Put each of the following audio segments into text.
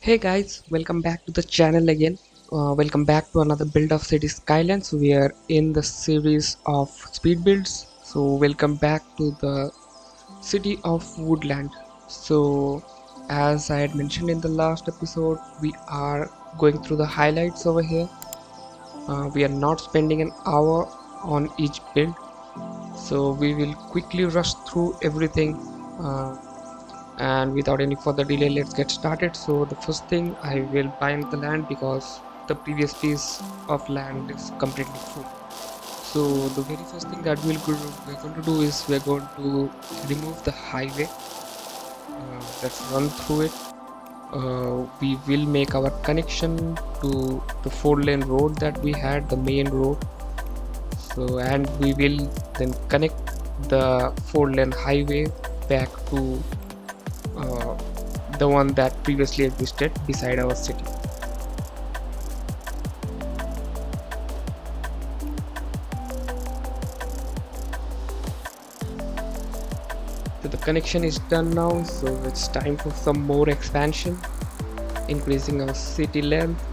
Hey guys, welcome back to the channel again. Welcome back to another build of city Skylines. We are in the series of speed builds. So welcome back to the city of Woodland. So as I had mentioned in the last episode, we are going through the highlights over here. We are not spending an hour on each build. So we will quickly rush through everything. And without any further delay, let's get started. So the first thing, I will bind the land because the previous piece of land is completely full. So the very first thing that we're going to do is we're going to remove the highway. Let's run through it. We will make our connection to the 4-lane road that we had, the main road. So and we will then connect the 4-lane highway back to uh, the one that previously existed beside our city. So the connection is done now, so it's time for some more expansion, increasing our city length.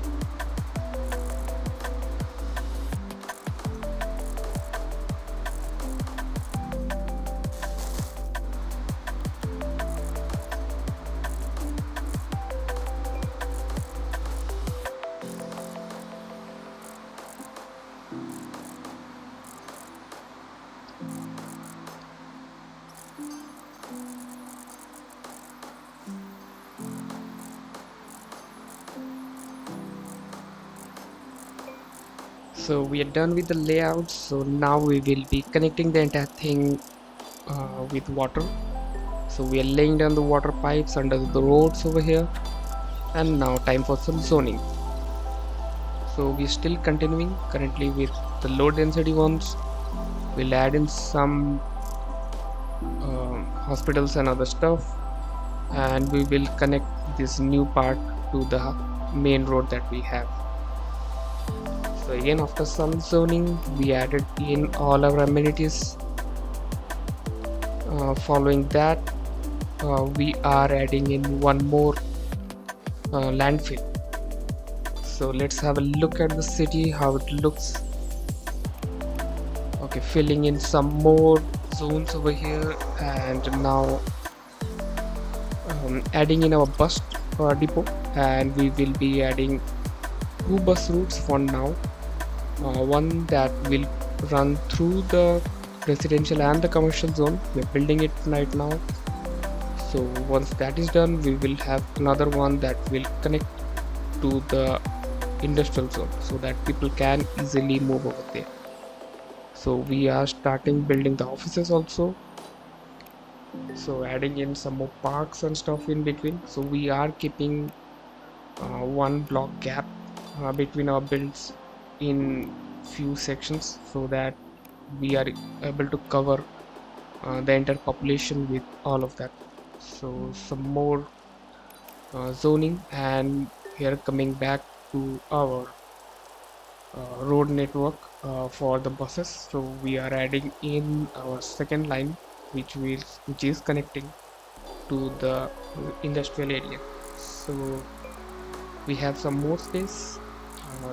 So we are done with the layout, so now we will be connecting the entire thing with water. So we are laying down the water pipes under the roads over here, and now time for some zoning. So we're still continuing currently with the low density ones. We'll add in some hospitals and other stuff, and we will connect this new part to the main road that we have. So again, after some zoning, we added in all our amenities. Following that, we are adding in one more landfill. So let's have a look at the city, how it looks. Okay, filling in some more zones over here, and now adding in our bus depot, and we will be adding 2 bus routes for now. One that will run through the residential and the commercial zone. We're building it right now. So once that is done, we will have another one that will connect to the industrial zone so that people can easily move over there. So we are starting building the offices also. So adding in some more parks and stuff in between. So we are keeping one block gap between our builds in few sections so that we are able to cover the entire population with all of that. So some more zoning, and here coming back to our road network for the buses. So we are adding in our second line which is connecting to the industrial area. So we have some more space.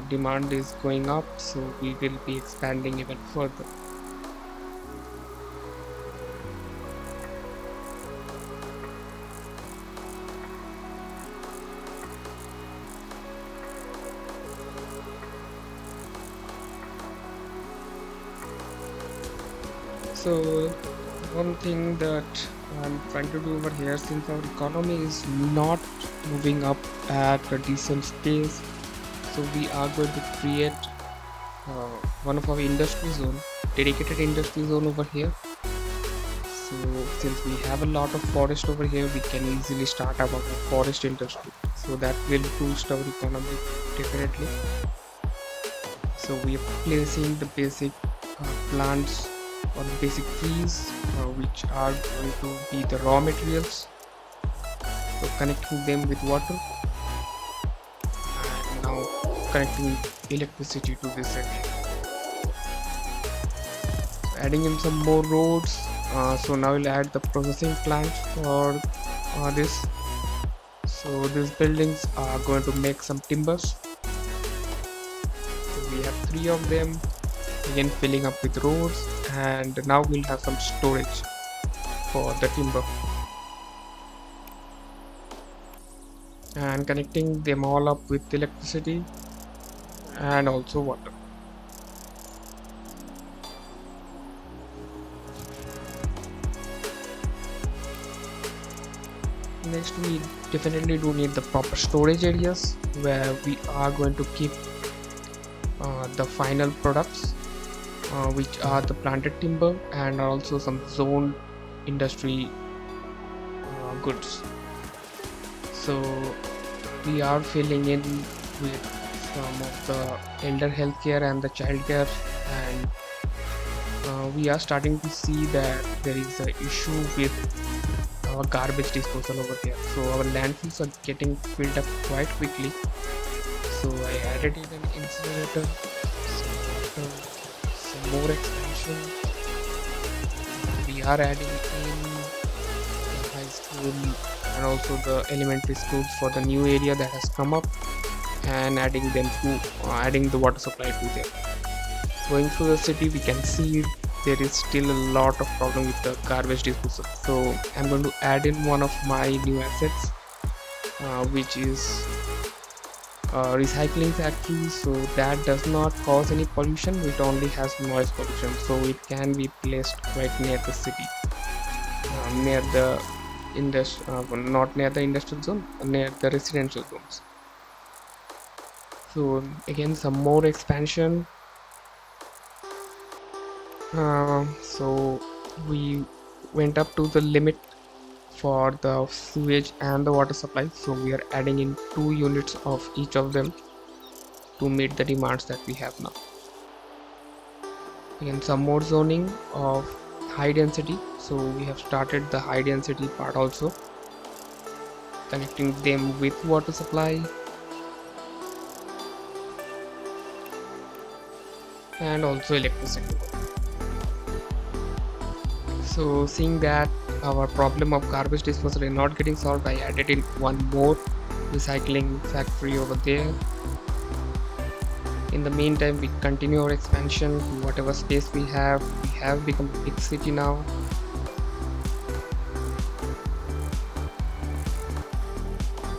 Demand is going up, so we will be expanding even further. So one thing that I'm trying to do over here, since our economy is not moving up at a decent pace, so we are going to create one of our industry zone, dedicated industry zone over here. So since we have a lot of forest over here, we can easily start our forest industry, so that will boost our economy definitely. So we are placing the basic plants or the basic trees which are going to be the raw materials, so connecting them with water, and now connecting electricity to this area. Adding in some more roads. So now we'll add the processing plant for this. So these buildings are going to make some timbers. So we have 3 of them, again filling up with roads, and now we'll have some storage for the timber and connecting them all up with electricity and also water. Next, we definitely do need the proper storage areas where we are going to keep the final products, which are the planted timber and also some zoned industry goods. So we are filling in with some of the elder healthcare and the childcare, and we are starting to see that there is an issue with our garbage disposal over there. So our landfills are getting filled up quite quickly. So I added in an incinerator. So after some more expansion, we are adding in the high school and also the elementary schools for the new area that has come up, and adding them to adding the water supply to them. Going through the city, we can see there is still a lot of problem with the garbage disposal. So I'm going to add in one of my new assets, which is a recycling factory. So that does not cause any pollution, it only has noise pollution. So it can be placed right near the city, near the not near the industrial zone, near the residential zones. So again, some more expansion. So we went up to the limit for the sewage and the water supply, so we are adding in 2 units of each of them to meet the demands that we have now. Again, some more zoning of high density, so we have started the high density part also, connecting them with water supply and also electricity. So seeing that our problem of garbage disposal is not getting solved, I added in one more recycling factory over there. In the meantime, we continue our expansion to whatever space we have. We have become a big city now.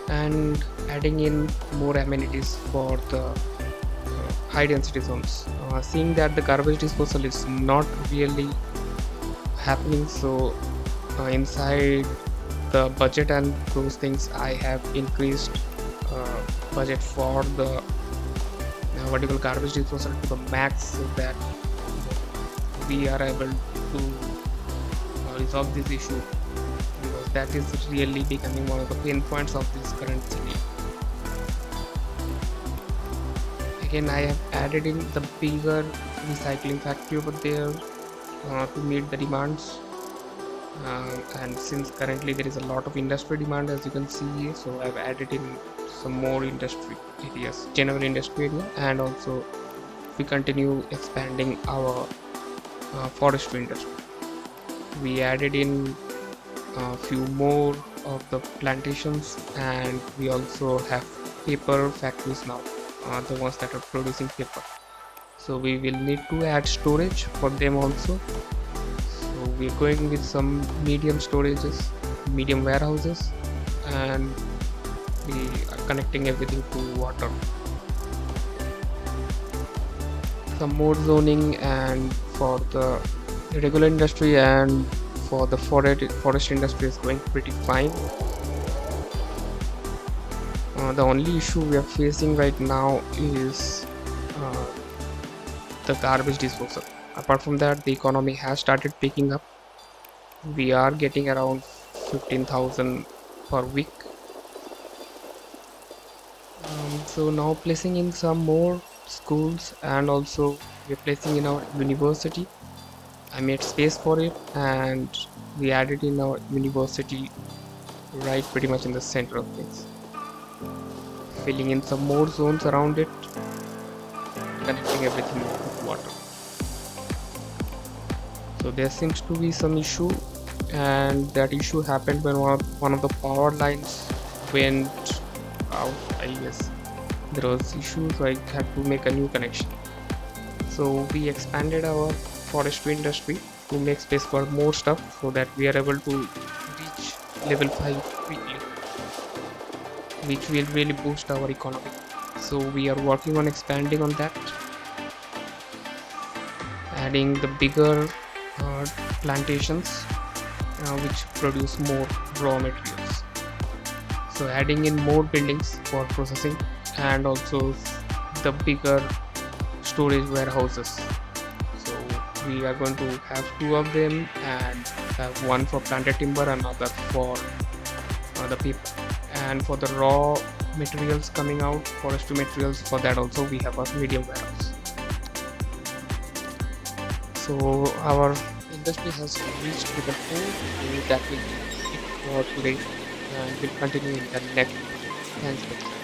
And adding in more amenities for the high density zones. Seeing that the garbage disposal is not really happening, so inside the budget and those things, I have increased budget for the vertical garbage disposal to the max, so that we are able to resolve this issue, because that is really becoming one of the pain points of this current city. Again, I have added in the bigger recycling factory over there to meet the demands, and since currently there is a lot of industry demand, as you can see, so I've added in some more industry areas, general industry area, and also we continue expanding our forestry industry. We added in a few more of the plantations, and we also have paper factories now, the ones that are producing paper. So we will need to add storage for them also. So we're going with some medium storages, medium warehouses, and we are connecting everything to water. Some more zoning and for the regular industry and for the forest industry is going pretty fine. The only issue we are facing right now is the garbage disposal. Apart from that, the economy has started picking up. We are getting around 15,000 per week. So now placing in some more schools, and also we're placing in our university. I made space for it, and we added in our university right pretty much in the center of things, filling in some more zones around it, connecting everything with water. So there seems to be some issue, and that issue happened when one of the power lines went out. I guess there was issue, so I had to make a new connection. So we expanded our forestry industry to make space for more stuff so that we are able to reach level 5 quickly, which will really boost our economy. So we are working on expanding on that, adding the bigger plantations which produce more raw materials. So adding in more buildings for processing and also the bigger storage warehouses. So we are going to have two of them and have one for planted timber, another for the people. And for the raw materials coming out, forestry materials, for that also we have a medium warehouse. So our industry has reached level 4, so that will be it for today and we'll continue in the next. Thanks.